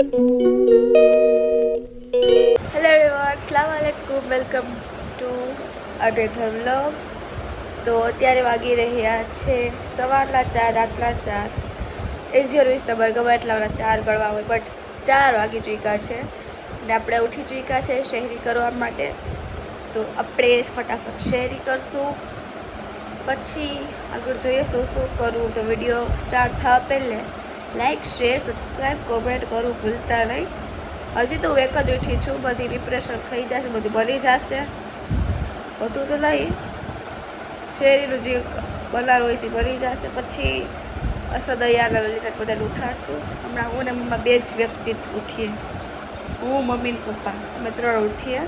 Hello everyone, અસ્સલામ વાલેકુમ, welcome to another vlog. તો અત્યારે વાગી રહ્યા છે સવારના 4, રાતના 4. એઝ યોર વિશ, તમારે ગમે એટલાના 4 ગણવા હોય, બટ 4 વાગી ચૂક્યા છે ને આપણે ઉઠી ચૂક્યા છે શહેરી કરવા માટે. તો આપણે ફટાફટ શહેરી કરશું, પછી આગળ જોઈએ શું શું કરવું. તો વિડીયો સ્ટાર્ટ થવા પહેલે લાઈક, શેર, સબસ્ક્રાઈબ, કોમેન્ટ કરવું ભૂલતા નહીં. હજી તો હું એક જ ઉઠી છું, બધી પ્રિપરેશન થઈ જશે, બધું બની જશે, બધું તો નહીં, શેરીનું જે બનાવવું હોય છે બની જશે. પછી અસદૈયાના લીસાટ બધાને ઉઠાડશું. હમણાં હું ને મમ્મા 2 જ વ્યક્તિ ઉઠીએ, હું, મમ્મી ને પપ્પા, અમે 3 ઉઠીએ.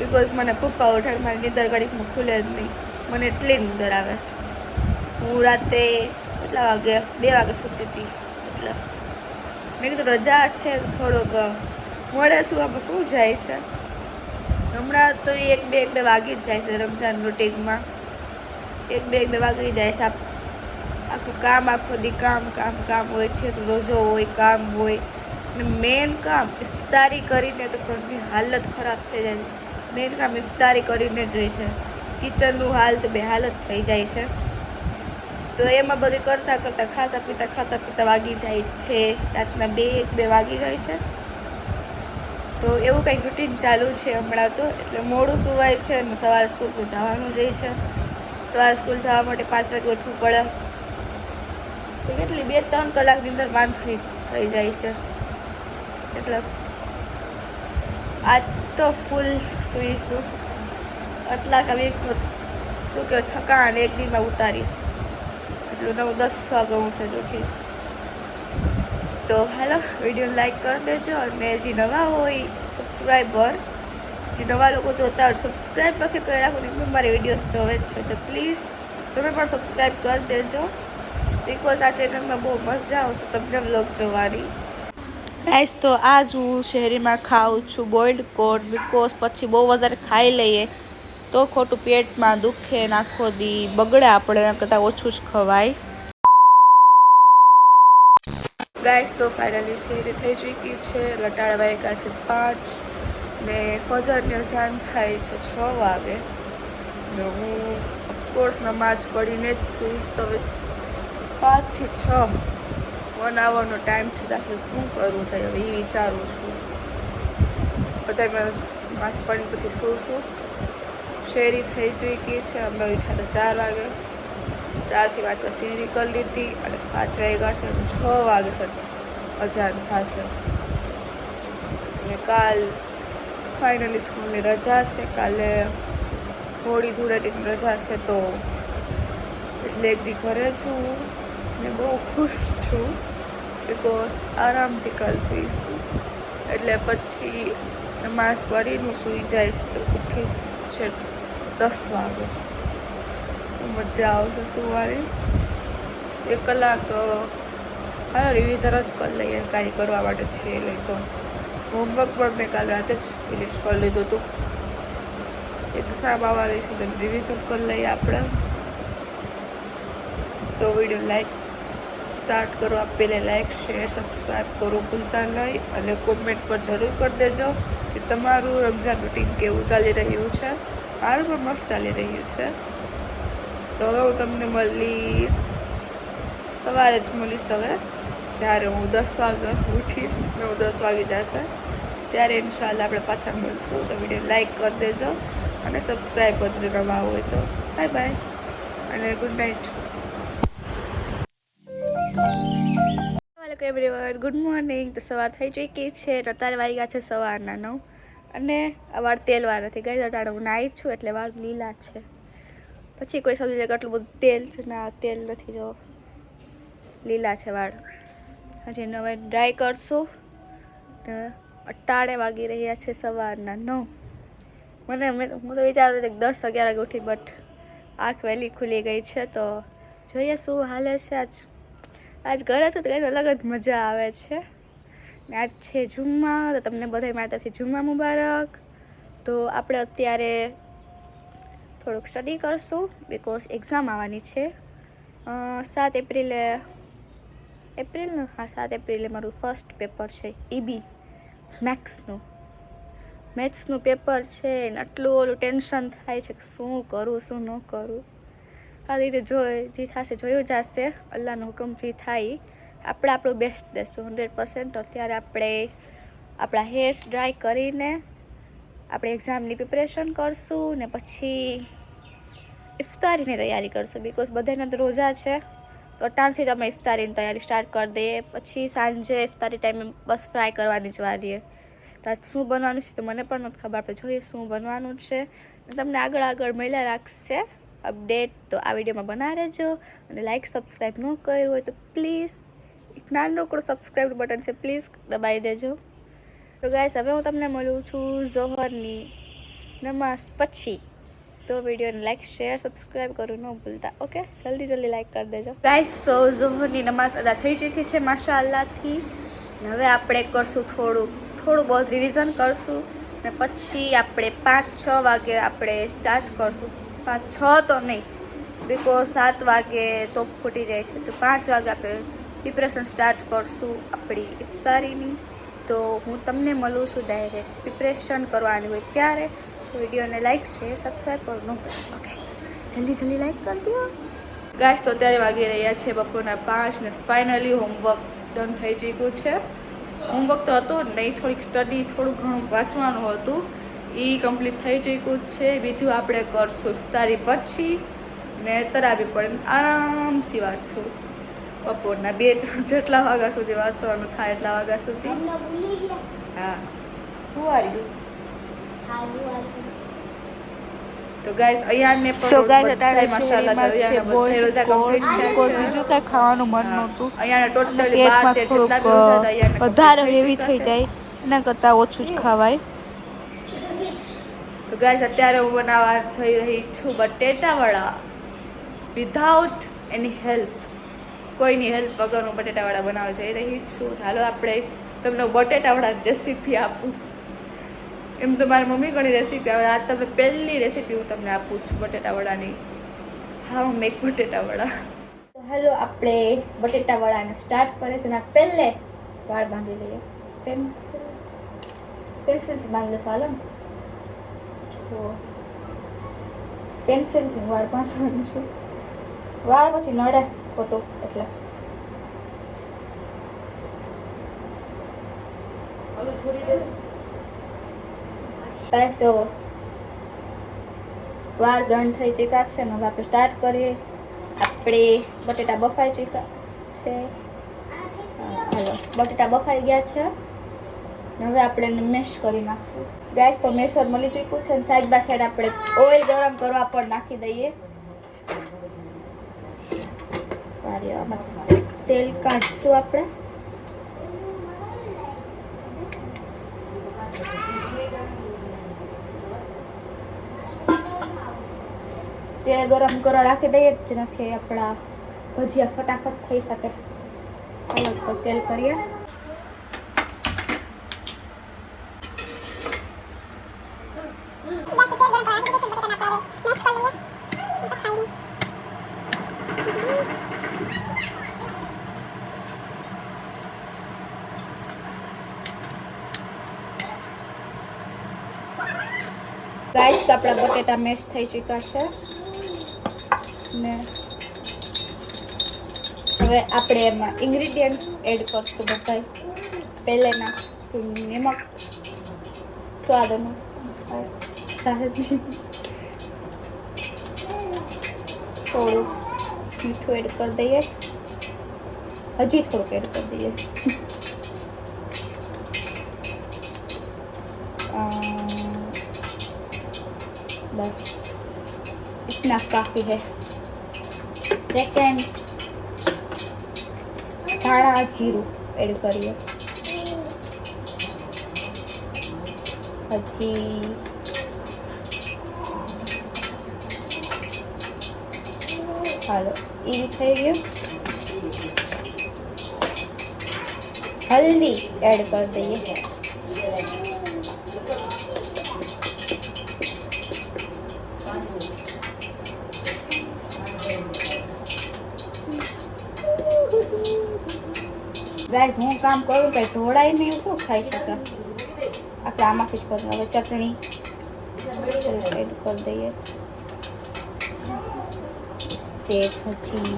બિકોઝ મને પપ્પા ઉઠાડે, મારી નીંદર ઘડીકમાં ખુલે જ નહીં, મને એટલી નીંદર આવે છે. હું રાતે કેટલા વાગે 2 વાગે સૂતી હતી, એટલે મેં કીધું રજા છે થોડોક મોડે સુવામાં શું જાય છે. હમણાં તો 1-2 વાગી જ જાય છે રમજાન રૂટીનમાં, 1-2 વાગી જાય છે. આખું કામ, આખો દી કામ કામ કામ હોય છે, રોજો હોય, કામ હોય, અને મેન કામ ઇફતારી કરીને તો ઘરની હાલત ખરાબ થઈ જાય છે. મેન કામ ઇફતારી કરીને જ હોય છે, કિચનનું હાલ તો બેહાલત થઈ જાય છે. તો એમાં બધું કરતાં કરતાં ખાતા પીતા વાગી જાય છે રાતના 2-1 વાગી જાય છે. તો એવું કંઈક રૂટીન ચાલુ છે હમણાં તો, એટલે મોડું સુવાય છે અને સવારે સ્કૂલ જવાનું જ હોય છે. સવારે સ્કૂલ જવા માટે 5 વાગે ઉઠવું પડે. તો કેટલી 2-3 કલાકની અંદર માંદ થઈ જાય છે. એટલે આજ તો ફૂલ સૂઈશું, આટલા વીકનો શું કહેવાય થકાન એક દીમાં ઉતારીશ. એટલું 9-10 વાગે હું છે ઉઠીશ. તો હાલો, વિડીયો લાઈક કરી દેજો, અને જે નવા હોય સબસ્ક્રાઈબર, જે નવા લોકો જોતા હોય સબસ્ક્રાઈબ નથી કરી રાખો ને એમને મારી વિડીયોઝ જોવે છે, તો પ્લીઝ તમે પણ સબસ્ક્રાઈબ કરી દેજો. બિકોઝ આ ચેનલમાં બહુ મજા આવશે તમને વ્લોગ જોવાની. ગાઈસ, તો આજ હું શહેરીમાં ખાઉં છું બોઇલ્ડ કોર્ન, બિકોઝ પછી બહુ વધારે ખાઈ લઈએ તો ખોટું પેટમાં દુખે ને આખો દી બગડે, આપણે એના કરતાં ઓછું જ ખવાય. ગાઈસ, તો ફાઇનલી શહેરી થઈ ચૂકી છે, લટાડા વાગ્યા છે 5 ને ફજરની અઝાન થાય છે 6 વાગે. ને હું ઓફકોર્સ નમાઝ પડીને જ સૂઈશ. તો 5 થી 6 1 આવરનો ટાઈમ છે, તો શું કરવું છે હવે એ વિચારું છું. બધા નમાઝ પડી પછી સૂશું. શેરી થઈ ચૂકી છે, અમે ઉઠ્યા તો 4 વાગે, 4 થી 5 શેરી કરી લીધી, અને 5 વાગ્યા છે, 6 વાગે છે અજાન થશે. અને કાલ ફાઇનલી સ્કૂલની રજા છે, કાલે હોળી ધૂળેટીની રજા છે, તો એટલે એક દી ઘરે છું ને બહુ ખુશ છું. બિકોઝ આરામથી કાલ સૂઈશું, એટલે પછી નમાઝ પડીને સૂઈ જઈશ તો ઉઠીશ છે 10 વાગે. મજા આવશે સુવાની. 1 કલાક હા રિવિઝન જ કરી લઈએ, કાંઈ કરવા માટે છે નહીં. તો હોમવર્ક પણ મેં કાલ રાતે જ ફિનિશ કરી લીધું હતું. એક્ઝામ આવવાની છે તો રિવિઝન કરી લઈએ આપણે. તો વિડીયો લાઈક સ્ટાર્ટ કરો, પહેલે લાઈક, શેર, સબસ્ક્રાઈબ કરો ભૂલતા નહીં, અને કોમેન્ટ પર જરૂર કરી દેજો કે તમારું રમઝાન રૂટીન કેવું ચાલી રહ્યું છે. મારું પણ મસ્ત ચાલી રહ્યું છે. તો હવે હું તમને મળીશ, સવારે જ મળીશ. હવે જ્યારે હું 10 વાગે ઉઠીશ, 9-10 વાગી જશે, ત્યારે ઇન્શાલ્લાહ આપણે પાછા મળશું. તો વિડીયો લાઈક કરી દેજો અને સબસ્ક્રાઈબ કરી દેજો નવા હોય તો. બાય બાય અને good night. Everyone, good morning. તો સવાર થઈ ચૂકી છે, અત્યારે વાગ્યા છે સવારના 9, અને આ વાળ તેલવા નથી. ગઈ અટાણે હું નાહી છું એટલે વાળ લીલા છે. પછી કોઈ સમજી જાય કે આટલું બધું તેલ છે, ના તેલ નથી, જો લીલા છે વાળ. હજી હવે ડ્રાય કરશું. અટાણે વાગી રહ્યા છે સવારના 9. હું તો વિચારું છું કે 10-11 વાગે ઉઠી, બટ આંખ વહેલી ખુલી ગઈ છે. તો જોઈએ શું હાલે છે. આજ ઘરે છું તો કંઈક અલગ જ મજા આવે છે. ને આજ છે જુમ્મા, તો તમને બધા મારી તરફથી જુમ્મા મુબારક. તો આપણે અત્યારે થોડુંક સ્ટડી કરશું, બિકોઝ એક્ઝામ આવવાની છે 7 એપ્રિલે. એપ્રિલનું, હા 7 એપ્રિલે મારું ફર્સ્ટ પેપર છે, એ બી મેથ્સનું પેપર છે ને આટલું ઓલું ટેન્શન થાય છે કે શું કરું શું ન કરું. આ રીતે જે થશે જોયું જશે, અલ્લાહનો હુકમ જે થાય આપણે આપણું બેસ્ટ દેશું 100%. અત્યારે આપણે આપણા હેર્સ ડ્રાય કરીને આપણે એક્ઝામની પ્રિપરેશન કરશું ને પછી ઇફતારીની તૈયારી કરશું. બિકોઝ બધાને તો રોજા છે, તો અટાણથી તમે ઇફતારીની તૈયારી સ્ટાર્ટ કરી દઈએ. પછી સાંજે ઇફતારી ટાઈમે બસ ફ્રાય કરવાની જ વારીએ. તો આજ શું બનવાનું છે તો મને પણ નથી ખબર, આપણે જોઈએ શું બનવાનું છે. તમને આગળ મળ્યા રાખશે અપડેટ. તો આ વિડીયોમાં બના રહેજો અને લાઇક સબસ્ક્રાઈબ ન કર્યું હોય તો પ્લીઝ એક નાનકડું સબસ્ક્રાઈબ બટન છે, પ્લીઝ દબાવી દેજો. તો ગાઈસ હવે હું તમને મળું છું ઝોહરની નમાઝ પછી. તો વિડીયોને લાઇક શેર સબસ્ક્રાઈબ કરવું ન ભૂલતા. ઓકે, જલ્દી લાઇક કરી દેજો ગાઈસ. સો ઝોહરની નમાઝ અદા થઈ ચૂકી છે માશાઅલ્લાહથી. હવે આપણે કરશું થોડું બહુ રિવિઝન કરશું ને પછી આપણે 5-6 વાગે આપણે સ્ટાર્ટ કરશું. 5-6 તો નહીં, બિકોઝ 7 વાગે તો ફૂટી જાય છે. તો 5 વાગે આપણે પ્રિપરેશન સ્ટાર્ટ કરશું આપણી ઇફતારીની. તો હું તમને મળું છું ડાયરેક્ટ પ્રિપરેશન કરવાની હોય ત્યારે. તો વિડીયોને લાઇક શેર સબસ્ક્રાઈબ કરવું ન ભૂલતા. ઓકે, જલ્દી લાઇક કરી દો ગાઈસ. તો અત્યારે વાગી રહ્યા છે બપોરના 5 ને ફાઇનલી હોમવર્ક ડન થઈ ચૂક્યું છે. હોમવર્ક તો હતું જ નહીં, થોડીક સ્ટડી થોડું ઘણું વાંચવાનું હતું, એ કમ્પ્લીટ થઈ ચૂક્યું છે. બીજું આપણે કરશું ઇફતારી પછી ને તરાવી પડે આરામથી વાંચશું. બપોરના 2-3 જેટલા વાગ્યા સુધી વાંચવાનું થાય એટલા વાગ્યા સુધી. હા, હું આવી તો ગાઈસ અહીંયા સો ગાઈસ અટાણે શેરીમાં છે બોઇલ્ડ કોર્ન, બીકોઝ બીજું કાંઈ ખાવાનું મન નહોતું. અહીંયા ટોટલી પેટમાં થોડુંક વધારે હેવી થઈ જાય, એના કરતાં ઓછું જ ખવાય. તો ગાઈસ અત્યારે હું બનાવવા જઈ રહી છું બટેટા વડા વિધાઉટ એની હેલ્પ. કોઈની હેલ્પ વગર હું બટેટા વડા બનાવવા જઈ રહી છું. હાલો આપણે તમને બટેટા વડાની રેસીપી આપું. એમ તો મારી મમ્મી ઘણી રેસીપી આવે, આ તમને પહેલી રેસીપી હું તમને આપું છું બટેટા વડાની. હાઉ મેક બટેટા વડા. તો હેલો, આપણે બટેટા વડાને સ્ટાર્ટ કરીએ છીએ. પહેલે વાળ બાંધી લઈએ. પેન્સિલથી બાંધી લેશું. હાલો, પેન્સિલથી વાળ બાંધવાનું છે. વાળ પછી નડે ખોટું એટલે. છોડી દે ગાઈસ. જો વાળ દંડ થઈ ચૂક્યા છે ને હવે આપણે સ્ટાર્ટ કરીએ. આપણે બટેટા બફાઈ ચૂક્યા છે. હાલો, બટેટા બફાઈ ગયા છે ને હવે આપણે એને મેશ કરી નાખશું. ગાઈસ તો મેશર મળી ચૂક્યું છે ને સાઈડ બાય સાઈડ આપણે ઓઇલ ગરમ કરવા પર નાખી દઈએ. તેલ કાઢશું આપણે. તેલ ગરમ કરવા રાખી દઈએ જેનાથી આપણા ભજીયા ફટાફટ થઈ શકે. ચાલો તો તેલ કરીએ. ગાઈસ તો આપણા બટેટા મેશ થઈ ચૂક્યા છે ને હવે આપણે એમાં ઇન્ગ્રીડિયન્ટ્સ એડ કરશું. બધા પહેલે નાખશું નમક સ્વાદ અનુસાર, થોડું મીઠું એડ કરી દઈએ. હજી થોડુંક એડ કરી દઈએ. बस इतना काफ़ी है. सेकेंड काला जीરું એડ કરીએ. પછી હાલો એ બી થઈ ગયું. હલ્દી એડ કરી દઈએ. ગાઈસ હું કામ કરું કંઈ ઢોળાય નહીં એવું શું ખાઈ શકાય. આપણે આમાંથી જ કરવું. હવે ચટણી એડ કરી દઈએ. સેજ હજી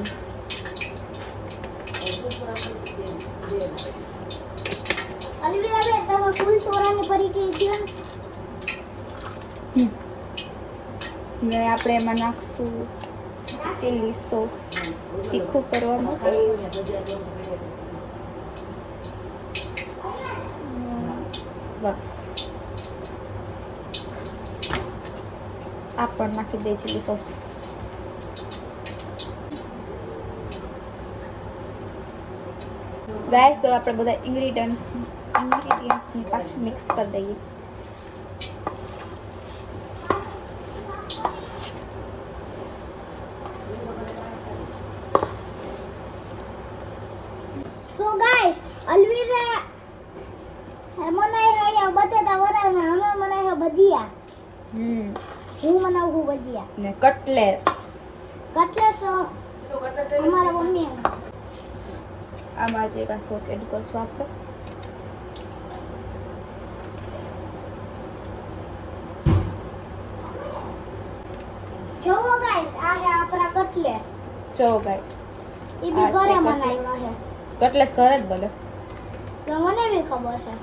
અલવિરા બે તમે ફૂલ સોરાની પરી કે દિયો ને આપણે એમાં નાખશું ચીલી સોસ તીખું કરવા માટે. બસ આ પણ નાખી દે ચીલી સોસ. ગાઈસ તો આપણે બધા ઇન્ગ્રીડિયન્ટ્સની પાછું મિક્સ કરી દઈએ. સો ગાઈસ અલવિરા મનાઈ હે બટેટા વરાના અમે મનાઈ હે ભજીયા હું બનાવું ભજીયા ને કટલેસ કટલેસ અમારા મમ્મી આમાં જે કા સોસ એડ કરશું આપણે. જોવો ગાઈસ આ હે આપણા કટલેસ જો ગાઈસ ઈ બી આ છે ઘરે કટલેસ. બનાવ્યા હે કટલેસ ઘરે જ બને. તો મને બી ખબર છે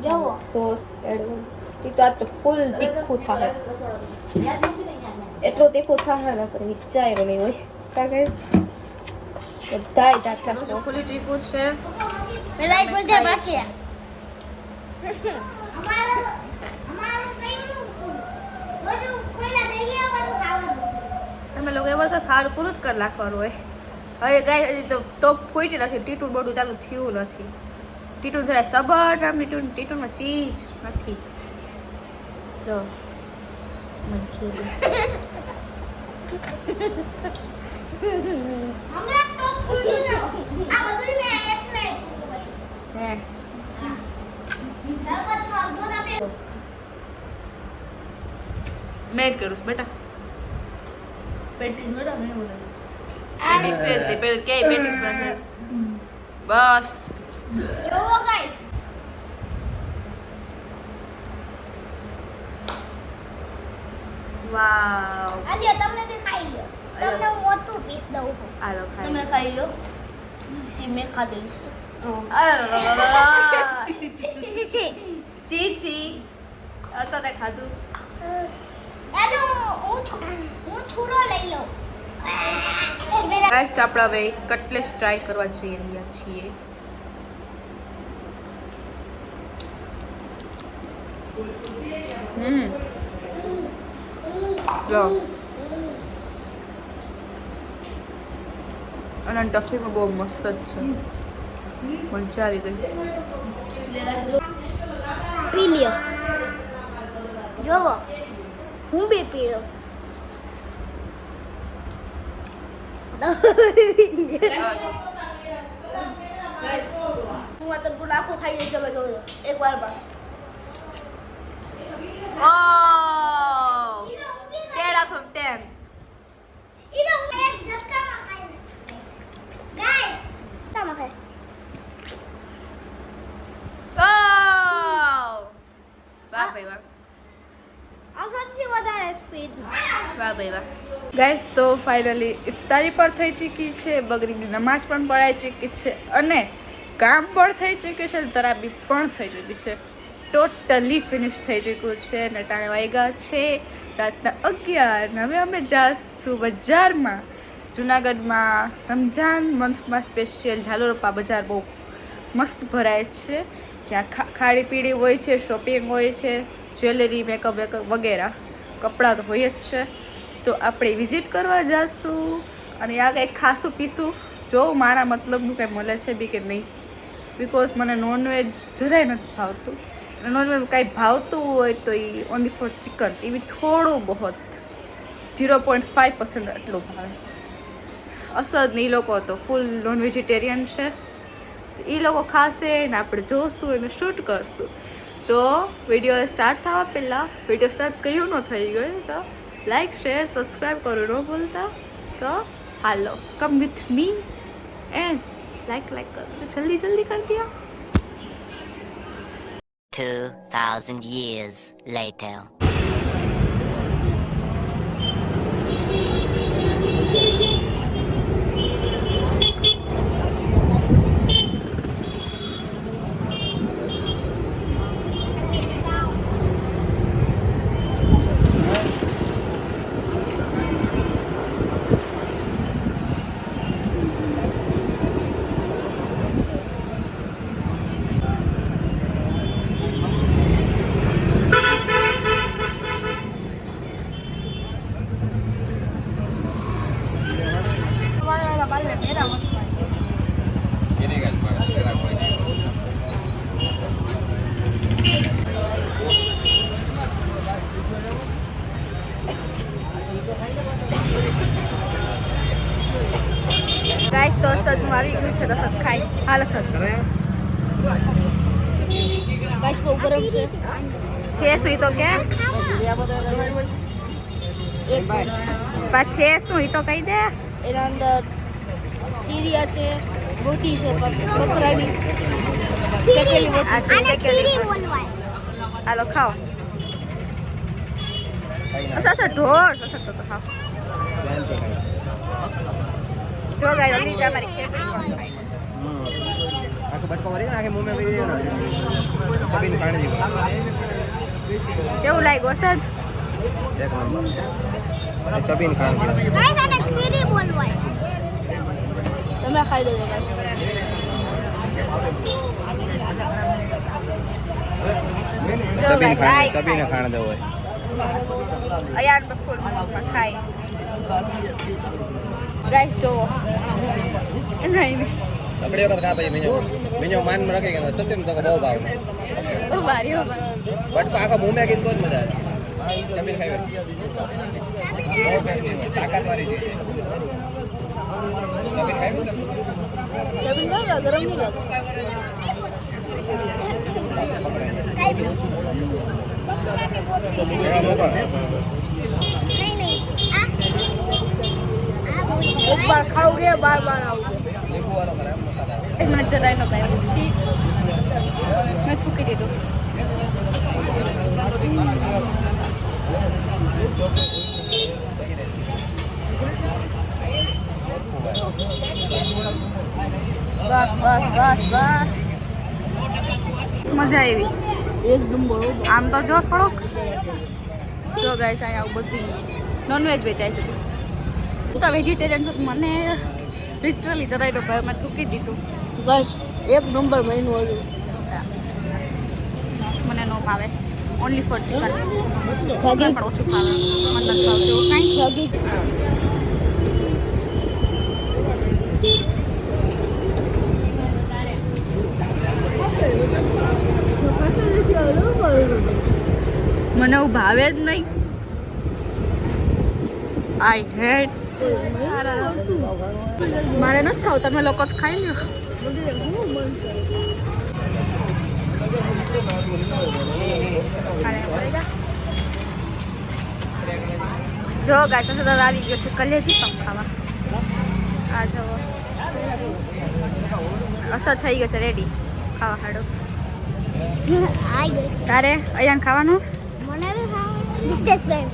જોવો સોસ એડ કરી તો આ તો ફૂલ તીખું થાય. એટલું તીખું થાય ને કરી વિચાર્યું નહીં હોય કા ગાઈસ. બધાય જાતના સોસ ફૂલી તીખું છે. પેલા એક ભજીયા બાકી અમારું કઈનું બધું કોઈલા ભેગી આવવાનું ખાવાનું અમે લોકો એવા તો ખાવાનું પૂરું જ કરી નાખવાનું હોય. હવે ગાય હજી તો ફૂટી નથી. ટીટું બોડું ચાલુ થયું નથી. ટીટું જરા સબર નામની ટીટુમાં ચીજ નથી. જો મને ખીરું હમણાં તો ખુલ્લું ન આ બધું મે એટલે હે દરબારનો અડધો ના પે મેં જ કરું છું બેટા. પેટીસ મેડમ મેં બનાવી. પેટીસ છે તે પેલ કે પેટીસ માં છે બસ. જોવો ગાઈસ વાવ આજે તમે બી ખાઈ લો તમને હું મોટું પીસ દઉં છું આલો ખાઈ. તમે ખાઈ લો તી મેં ખાધેલું છે ચી ચી અત્યારે ખાધું. એનો હું છૂરો લઈ લઉં ગાઈસ તો આપણે હવે કટલેસ ટ્રાય કરવા જઈ રહ્યા છીએ. જો અને ટફીમાં બહુ મસ્ત જ છે. મજા આવી ગઈ. પી લ્યો જોવો હું બી પી લઉં હું આ તો પૂરો આખો ખાઈ જઈશ તમે જોજો એક વાર પણ Oh! 10 out of 10. ઈ તો હું એક ઝટકામાં ખાઈ લઉં ગાઈસ તમે ખાઈ Oh! વાહ ભાઈ વાહ. આ સૌથી વધારે સ્પીડમાં વાહ ભાઈ વાહ. ગાઈસ તો ફાઇનલી ઇફતારી પણ થઈ ચૂકી છે, બગરીની નમાઝ પણ પઢાઈ ચૂકી છે અને કામ પણ થઈ ચૂક્યું છે, તરાબી પણ થઈ ચૂકી છે. ટોટલી ફિનિશ થઈ ચૂક્યું છે અને ટાણે વાગ્યા છે રાતના 11 ને હવે અમે જાશું બજારમાં. જુનાગઢમાં રમઝાન મંથમાં સ્પેશિયલ ઝાલોરપા બજાર બહુ મસ્ત ભરાય છે, જ્યાં ખાડી પીડી હોય છે, શોપિંગ હોય છે, જ્વેલરી મેકઅપ વગેરે કપડાં તો હોય જ છે. તો આપણે વિઝિટ કરવા જઈશું અને આ કંઈક ખાસું પીશું. જો મારા મતલબનું કંઈ મળે છે બી કે નહીં, બિકોઝ મને નોનવેજ જરાય નથી ભાવતું. નોનવેજ કાંઈ ભાવતું હોય તો એ ઓનલી ફોર ચિકન, એ બી થોડું બહુ 0.5% એટલું ભાવે. અસદ ને એ લોકો તો ફૂલ નોન વેજીટેરિયન છે, એ લોકો ખાશે ને આપણે જોશું અને શૂટ કરશું. તો વિડીયો સ્ટાર્ટ થવા પહેલાં વિડીયો સ્ટાર્ટ કયું ન થઈ ગયું તો લાઈક શેર સબસ્ક્રાઈબ કરો ન ભૂલતા. તો હાલો come with me and like कर दो, जल्दी जल्दी कर दिया. 2,000 years later. ગાઈસ તો સદનું આવી ગયું છે તો સદ ખાઈ હાલ સદ ગાઈસ બહુ ગરમ છે છે સુઈ તો કે પા છે સુઈ તો કહી દે એના અંદર સીરિયા છે રોટી છે બકરાની શેકેલી રોટી આ છે આને શેકેલી કીડી રોટી. બોલવાય. હાલો ખાઓ સસ ઢોર સસ તો ખાઓ જો ગાઈસ લીધા મારી ખેતરી પણ ખાઈ આખો બટકો ભરી નાખે મુંહ માં વહી દેવાનો ચબીને પાણી દીધું કેવું લાગ્યું સદ એક નંબર ચબીને પાણી દીધું ગાઈસ આને કીડી બોલવાય. તમે ખાઈ લેજો ગાઈસ જો ગાઈસ આઈ ચબીને ખાણ દેવો હોય અયાર તો ફૂલ મનમાં ખાઈ ગાઈસ જો નહીં આપણે વખત ખા પછી મિનિમમ માન માં રાખી કે સત્યમ તો બહુ ભાવ ઓ બારી બટકો આખો મુંહ માં કીધું જ મજા આવે ચબીને ખાઈ તાકાત વાળી છે ચબીને ખાઈ જમીન ગયો ગરમ નહીં લાગે નહીં નહીં આ એક બાર ખાવું ગયા બાર આવું એક મિનિટ જરાય નતો આવ્યો પછી મેં થૂકી દીધું બસ બસ બસ બસ મજા આવી એકદમ બરોબર આમ તો જો થોડોક જો ગાઈસ અહીંયા આવું બધું નોનવેજ વેચાય છે હું તો વેજીટેરિયન છું મને લિટરલી જરાય તો મેં થૂકી દીધું ગાઈસ એક નંબર મહિનો આવ્યો મને ન ભાવે ઓનલી ફોર ચિકન ભાગી પણ ઓછું ભાવે મને નથી ભાવતું કાંઈ ભાગી મને એવું ભાવે જ નહીં આઈ હેટ મારે નથી ખાવું તમે લોકો જ ખાઈ લ્યો જો ગાય તો આવી ગયો છે કલેજી પણ ખાવા આ જવો અસર થઈ ગયો છે રેડી ખાવા હાડો આ ગઈ. તારે અહીંયા ખાવાનું મને બી ખાવું. Business bank.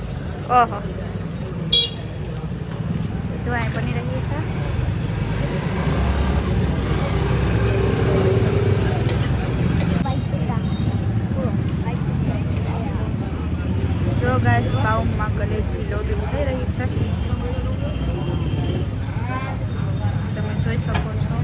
ઓહો જો અહીં બની રહી છે જો ગાઈસ પાઉમાં કલેજી લોડી થઈ રહી છે તમે જોઈ શકો છો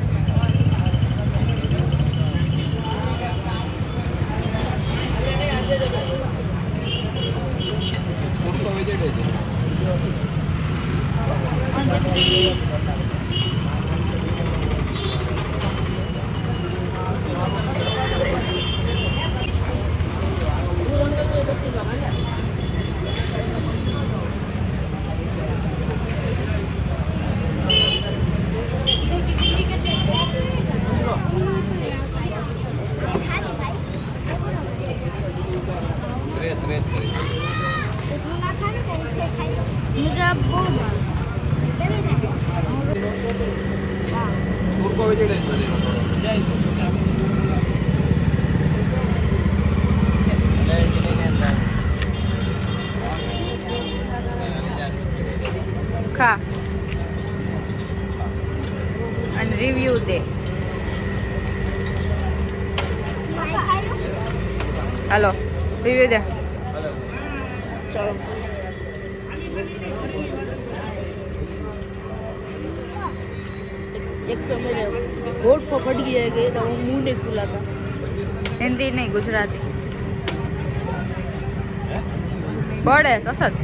હાલો રિવ્યુ દે. चलो एक तो मेरे होठ पर फट गया है तो वो मुंह नहीं खुला था. હિન્દી નહીં ગુજરાતી. બળે સસત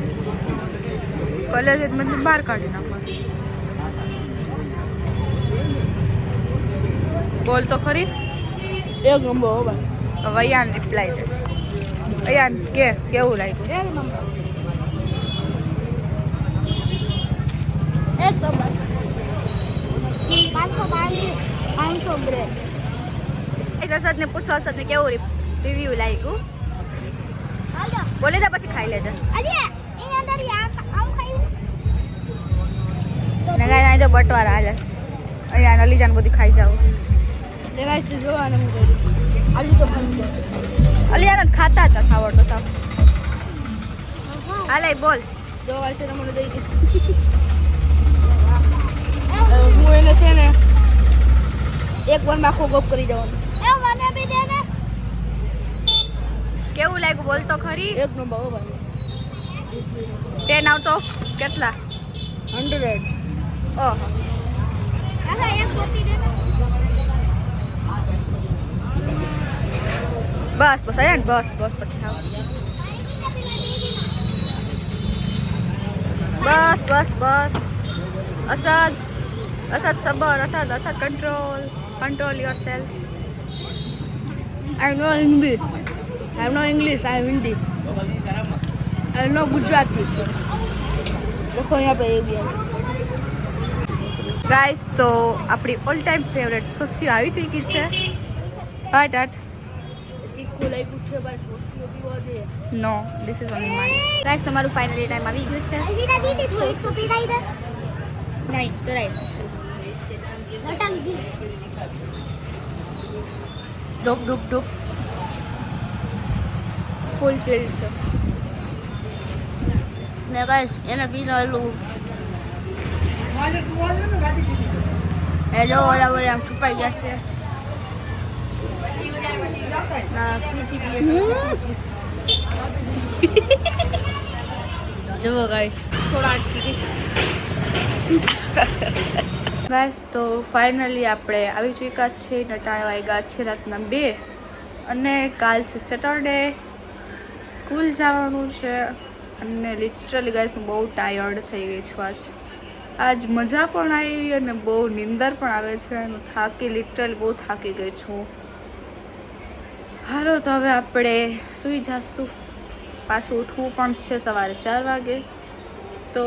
કોલેજ મેં તું બહાર કાઢી નાખો. બોલ તો ખરી. एक नंबर हो भाई. વયાન રિપ્લાય દે. વયાન કે કેવું લાગ્યું? एक नंबर. एक नंबर. 500 ब्रेड. સસત ને પૂછો સસત ને કેવું રિવ્યુ લાગ્યું. બોલે તો પછી ખાઈ લેજે. અરે એની અંદર આમ ખાયું નગાઈ જો બટવારા હાલે. અહીંયા નલી જાન બધી ખાઈ જાવ. लेगा इस जो आने में करी. आलू तो बन गया. અલિયાને ખાતા હતા ખાવડતો સાવ. હાલે બોલ. जो वाले से મને દઈ દે. હું એને છે ને એક વાર માં આખો ગોપ કરી જવાનું. એ મને બી દે ને કેવું લાગ્યું બોલ તો ખરી. એક નંબર હો ભાઈ. 10 આઉટ ઓફ કેટલા? 100. ઓહો આલા એક ગોતી દે ને બસ બસ આયા ને બસ બસ પછી ખાવ. બસ બસ બસ અસદ અસદ સબર Asad Asad control yourself. I know Hindi. I know English. I know Hindi. I know Gujarati. देखो यहाँ पे ये भी है. ગાઈસ તો આપણી ઓલ ટાઈમ ફેવરેટ સોસી આવી ચૂકી છે. હાટ હાટ તીખું લાગ્યું છે ભાઈ. સોસીઓ પીવા દે. No this is only my. Guys તમારું ફાઇનલી ટાઈમ આવી ગયું છે. અલ્વીના દીદી થોડીક તો પીરાઈ દે નહીં જરાય બટન દી ડૂબ ડૂબ ડૂબ ફૂલ ચિલ્ડ છે. ને guys એને પીને એલું હેલો ઓલા ઓલા આમ છુપાઈ ગયા છે. ના પીતી પીએ જુઓ guys. ગાઈસ તો ફાઇનલી આપણે આવી ચૂક્યા છે. નટાણા વાગ્યા છે રાતના 2 અને કાલ છે સેટરડે. સ્કૂલ જવાનું છે અને લિટરલી ગાઈસ હું બહુ ટાયર્ડ થઈ ગઈ છું આજ મજા પણ આવી અને બહુ નીંદર પણ આવે છે અને થાકી લિટરલી બહુ થાકી ગઈ છું. હાલો તો હવે આપણે સૂઈ જઈશું. પાછું ઉઠવું પણ છે સવારે 4 વાગે. તો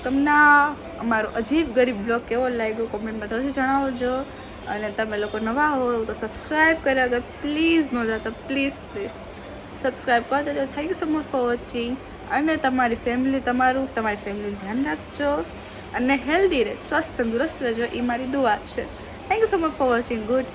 તમને અમારો અજીબ ગરીબ બ્લોગ કેવો લાગ્યો કોમેન્ટમાં જરૂરથી જણાવજો. અને તમે લોકો નવા હો તો સબસ્ક્રાઈબ કર્યા અગર પ્લીઝ ન જાતા પ્લીઝ સબસ્ક્રાઈબ કરી દેજો. Thank you so much for watching. અને તમારી ફેમિલીનું ધ્યાન રાખજો અને હેલ્ધી રહે સ્વસ્થ તંદુરસ્ત રહેજો એ મારી દુઆ છે. Thank you so much for watching. Good